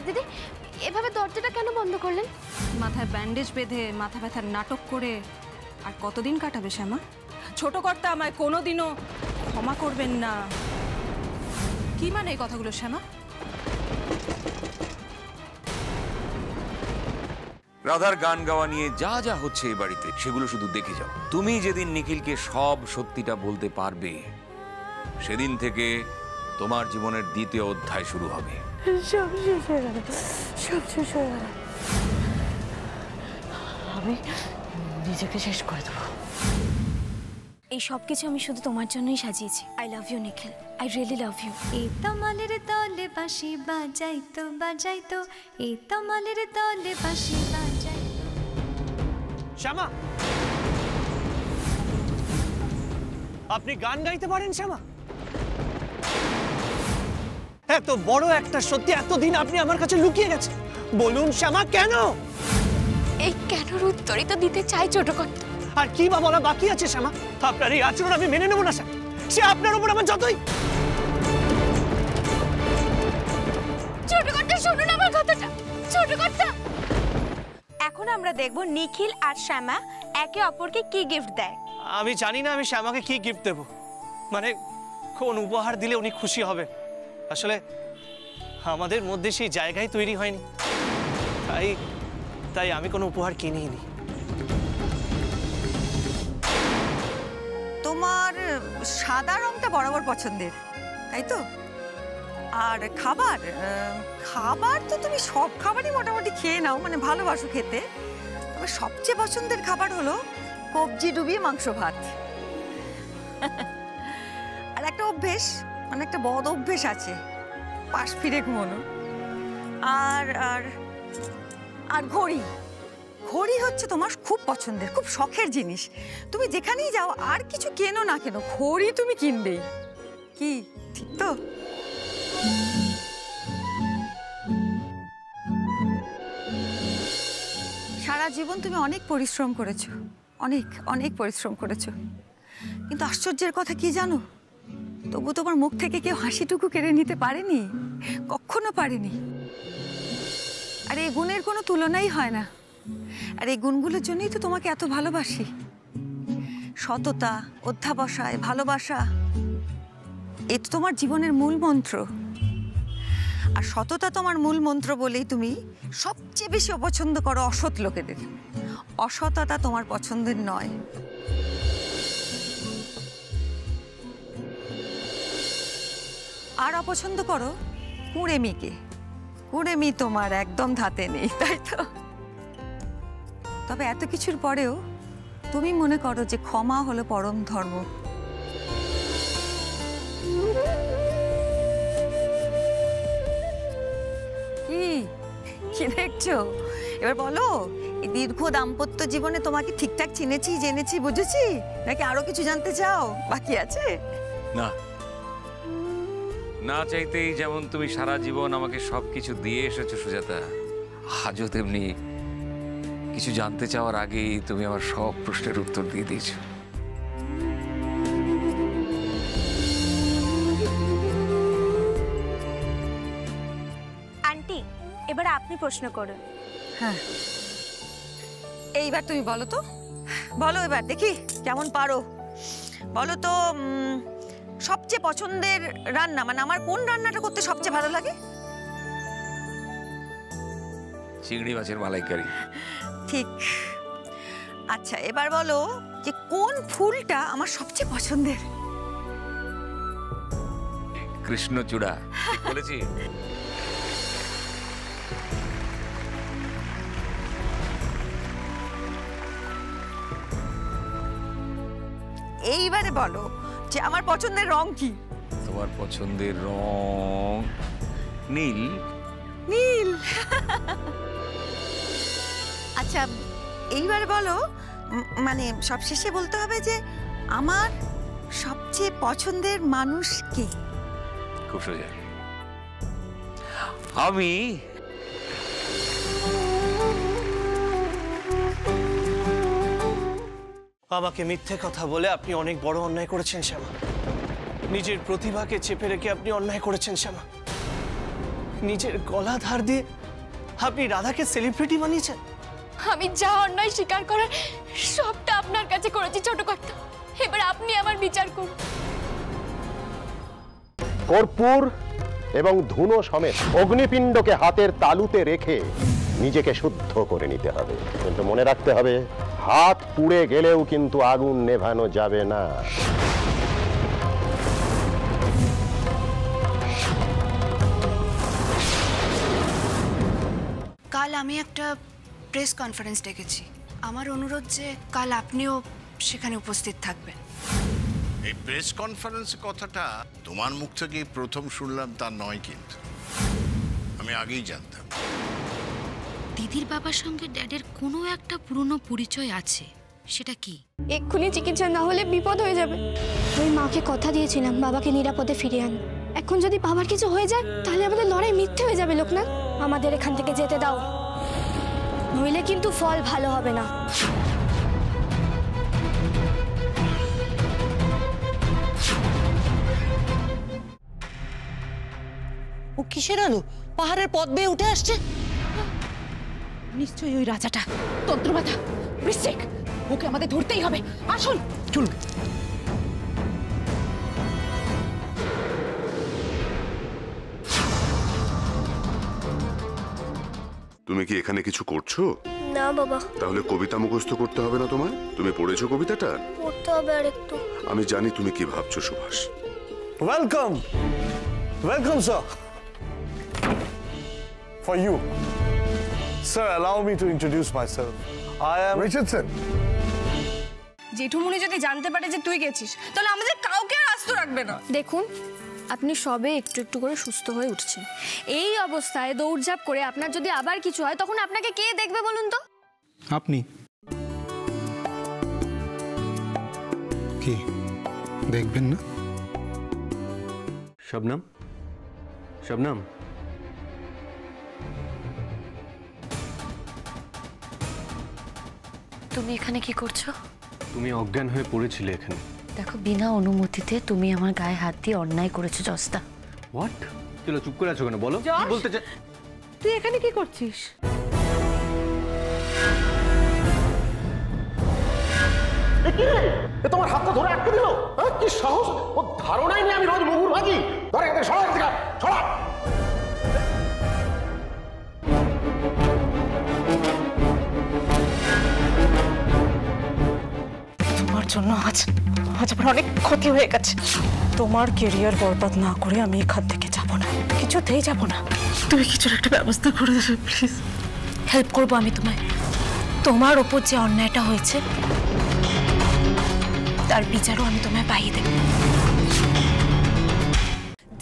দিদি, এভাবে দরজাটা কেন বন্ধ করলেন? মাথায় ব্যান্ডেজ বেঁধে মাথা ব্যথার নাটক করে আর কতদিন কাটাবে শ্যামা? ছোট কর্তা আমায় কোনোদিনও ক্ষমা করবেন না। কি মানে এই কথাগুলো শ্যামা? রাধার গান গাওয়া নিয়ে যা যা হচ্ছে এই বাড়িতে সেগুলো শুধু দেখে যাও। তুমি যেদিন নিখিলকে সব সত্যিটা বলতে পারবে সেদিন থেকে তোমার জীবনের দ্বিতীয় অধ্যায় শুরু হবে। সব শেষ হয়ে গেল, সব শেষ হয়ে গেল। আমি নিজেকে শেষ করে দেবো। এই সব কিছু আমি শুধু তোমার জন্যই সাজিয়েছি। I love you Nikhil, I really love you. এই তমালের তলে বাঁশি বাজাইতো বাজাইতো, এই তমালের তলে বাঁশি বাজাই। শ্যামা, আপনি গান গাইতে পারেন শ্যামা? এত বড় একটা সত্যি এতদিন আপনি আমার কাছে লুকিয়ে গেছেন, বলুন শ্যামা কেন? এই কেনর উত্তরই তো দিতে চাই ছোট কর্তা। আর কি বা বলা বাকি আছে শ্যামা? আপনার এই আচরণ আমি মেনে নেব না স্যার। সে আপনার উপর আমার যতই। ছোট কর্তা শুনুন আমার কথাটা। ছোট কর্তা, এখন আমরা দেখব নিখিল আর শ্যামা একে অপরকে কি গিফট দেয়। আমি জানি না আমি শ্যামাকে কি গিফট দেব, মানে কোন উপহার দিলে উনি খুশি হবে। আসলে আমাদের মধ্যে সেই জায়গায় তৈরি হয়নি, তাই তাই আমি কোনো উপহার কিনিনি। তোমার সাদা রংটা বরাবর পছন্দের, তাই তো? আর খাবার, খাবার তো তুমি সব খাবারই মোটামুটি খেয়ে নাও, মানে ভালোবাসো খেতে। তবে সবচেয়ে পছন্দের খাবার হলো কবজি ডুবিয়ে মাংস ভাত। আর একটা অভ্যেস, মানে একটা বদ অভ্যেস আছে, পাশ ফিরে ঘুমানো। আর আর আর ঘড়ি, ঘড়ি হচ্ছে তোমার খুব পছন্দের, খুব শখের জিনিস। তুমি যেখানেই যাও আর কিছু কেনো না কেন, ঘড়ি তুমি কিনবেই। কি ঠিক তো? সারা জীবন তুমি অনেক পরিশ্রম করেছো, অনেক অনেক পরিশ্রম করেছো, কিন্তু আশ্চর্যের কথা কি জানো? তবু তোমার মুখ থেকে কেউ হাসিটুকু কেড়ে নিতে পারেনি, কখনো পারেনি। আর এই গুণের কোনো তুলনাই হয় না। আর এই গুণগুলোর জন্যই তো তোমাকে এত ভালোবাসি। সততা, অধ্যাবসায়, ভালোবাসা, এ তো তোমার জীবনের মূল মন্ত্র। আর সততা তোমার মূল মন্ত্র বলেই তুমি সবচেয়ে বেশি অপছন্দ করো অসৎ লোকেদের। অসততা তোমার পছন্দের নয়। আর অপছন্দ করো কুঁড়েমিকে। কুঁড়েমি তোমার একদম ধাতে নেই, তাই তো? তবে এত কিছুর পরেও তুমি মনে করো যে ক্ষমা হলো পরম ধর্ম। কি কি দেখছো? এবার বলো, এই দীর্ঘ দাম্পত্য জীবনে তোমাকে ঠিকঠাক চিনেছি, জেনেছি, বুঝেছি, নাকি আরো কিছু জানতে চাও? বাকি আছে? না, না চাইতেই যেমন তুমি সারা জীবন আমাকে সবকিছু দিয়ে এসেছো সুজাতা, আজও তেমনি কিছু জানতে চাওয়ার আগেই তুমি আমার সব প্রশ্নের উত্তর দিয়ে দিয়েছো। আন্টি, এবার আপনি প্রশ্ন করুন। হ্যাঁ, এইবার তুমি বলো তো, বলো এবার দেখি কেমন পারো। বলো তো, সবচেয়ে পছন্দের রান্না, মানে আমার কোন রান্নাটা করতে সবচেয়ে ভালো লাগে? চিংড়ি মাছের মালাইকারি। ঠিক। আচ্ছা, এবার বলো যে কোন ফুলটা আমার সবচেয়ে পছন্দের? কৃষ্ণচূড়া। বলেছি? এইবারে বলো যে আমার পছন্দের রং কি? তোমার পছন্দের রং নীল। নীল। আচ্ছা, এইবারে বলো, মানে সবশেষে বলতে হবে যে আমার সবচেয়ে পছন্দের মানুষ কে? খুব সোজা, আমি। আমাকে মিথ্যে কথা বলে আপনি অনেক বড় অন্যায় করেছেন শ্যামা। নিজের প্রতিভাকে চেপে রেখে আপনি অন্যায় করেছেন শ্যামা। নিজের গলা ধার দিয়ে আপনি রাধাকে সেলিব্রিটি বানিয়েছেন। আমি যা অন্যায় স্বীকার করার সবটা আপনার কাছে করেছি ছোট কর্তা। এবার আপনি আমার বিচার করুন। কর্পূর এবং ধুনো সমেত অগ্নিপিণ্ডকে হাতের তালুতে রেখে নিজেকে শুদ্ধ করে নিতে হবে, কিন্তু মনে রাখতে হবে হাত পুড়ে গেলেও কিন্তু আগুন নেভানো যাবে না। কাল আমি একটা প্রেস কনফারেন্স ডেকেছি। আমার অনুরোধ যে কাল আপনিও সেখানে উপস্থিত থাকবেন। এই প্রেস কনফারেন্স কথাটা তোমার মুখ থেকেই প্রথম শুনলাম তা নয়, কিন্তু আমি আগেই জানতাম। দিদির বাবার সঙ্গে ড্যাডের কোনো একটা পুরনো পরিচয় আছে, সেটা কি? এক্ষুনি চিকিৎসা না হলে বিপদ হয়ে যাবে। আমি মাকে কথা দিয়েছিলাম বাবাকে নিরাপদে ফিরিয়ে আন। এখন যদি বাবার কিছু হয়ে যায় তাহলে আমাদের লড়াই মিথ্যে হয়ে যাবে লোকনাথ। আমাদের এখান থেকে যেতে দাও, নইলে কিন্তু ফল ভালো হবে না। ও কিসের আলো পাহাড়ের পথ বেয়ে উঠে আসছে? নিশ্চয়ই ওই রাজাটা তন্ত্রমাতা বৃশ্চিক। ওকে আমাদের ধরতেই হবে। আসুন চলুন। তুমি কি এখানে কিছু করছো? না বাবা। তাহলে কবিতা মুখস্থ করতে হবে না তোমায়? তুমি পড়েছো কবিতাটা? পড়তে হবে আর একটু। আমি জানি তুমি কি ভাবছো Subhash. Welcome, welcome sir. For you, sir, allow me to introduce myself. I am Richardson. জেঠুমুনি যদি জানতে পারে যে তুই গেছিস তাহলে আমাদের কাউকে আর আস্ত রাখবে না। দেখুন, আপনি সবে একটু একটু করে সুস্থ হয়ে উঠছেন। এই অবস্থায় দৌড়ঝাঁপ করে আপনার যদি আবার কিছু হয় তখন আপনাকে কে দেখবে বলুন তো? আপনি কি দেখবেন না? শবনম, শবনম, তুমি এখানে কি করছো? তুমি অজ্ঞান হয়ে পড়েছিলে এখানে। দেখো, বিনা অনুমতিতে তুমি আমার গায়ে হাত দিয়ে অন্যায় করেছো জস্তা। হোয়াট? চলো, চুপ করে আছো কেন? বলো কি বলতে চাই। তুই এখানে কি করছিস? তোমার হাতটা ধরে আটকে দিল? কি সাহস! ও ধারণাই নেই আমি রোজ মুগুর ভাজি। ধরে এদের সরা থেকে সরা। তোমার জন্য আজ আমার অনেক ক্ষতি হয়ে গেছে। তোমার কেরিয়ার বরবাদ না করে আমি এখান থেকে যাব না, কিছুতেই যাব না। তুমি কিছুর একটা ব্যবস্থা করে দেবে প্লিজ। হেল্প করবো আমি তোমায়। তোমার ওপর যে অন্যায়টা হয়েছে তার বিচারও আমি তোমায় পাইয়ে দেব।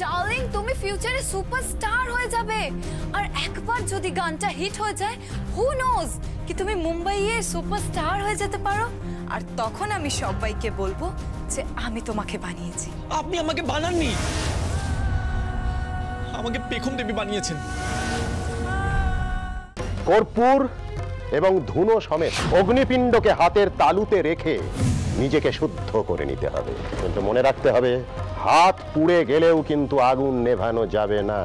ডার্লিং, তুমি ফিউচারে সুপারস্টার হয়ে যাবে। আর একবার যদি গানটা হিট হয়ে যায়, হু নোজ কি তুমি মুম্বাইয়ে সুপারস্টার হয়ে যেতে পারো। আর তখন আমি সবাইকে বলবো যে আমি তোমাকে বানিয়েছি। আপনি আমাকে বানাননি, আমাকে পেখম দেবী বানিয়েছেন। কর্পূর এবং ধুনো সমেত অগ্নিপিণ্ডকে হাতের তালুতে রেখে নিজেকে শুদ্ধ করে নিতে হবে, কিন্তু মনে রাখতে হবে হাত পুড়ে গেলেও কিন্তু আগুন নেভানো যাবে না।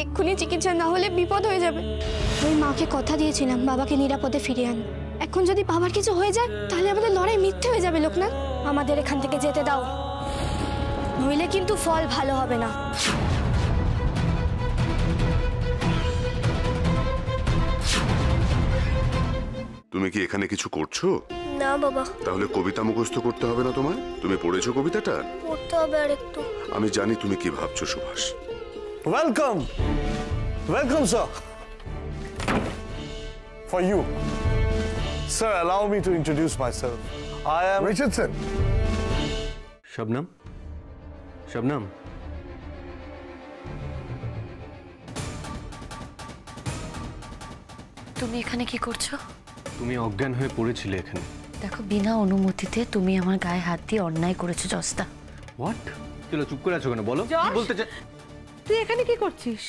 এক্ষুনি চিকিৎসা না হলে বিপদ হয়ে যাবে। আমি মাকে কথা দিয়েছিলাম বাবাকে নিরাপদে ফিরিয়ে আন। এখন যদি বাবার কিছু হয়ে যায় তাহলে আমাদের লড়াই মিথ্যে হয়ে যাবে লোকনাথ। আমাদের এখান থেকে যেতে দাও, নইলে কিন্তু ফল ভালো হবে না। তুমি কি এখানে কিছু করছো? না বাবা। তাহলে কবিতা মুখস্থ করতে হবে না তোমায়? তুমি পড়েছো কবিতাটা? পড়তে হবে আর একটু। আমি জানি তুমি কি ভাবছো Subhash. Welcome, welcome sir. For you, sir, allow me to introduce myself. I am Richardson. Shabnam, Shabnam, তুমি এখানে কি করছো? তুমি অজ্ঞান হয়ে পড়েছিলে এখানে। দেখো, বিনা অনুমতিতে তুমি আমার গায়ে হাত দিয়ে অন্যায় করেছো জস্তা। হোয়াট? চলো, চুপ করে আছো কেন? বলো কি বলতে চাই। তুই এখানে কি করছিস?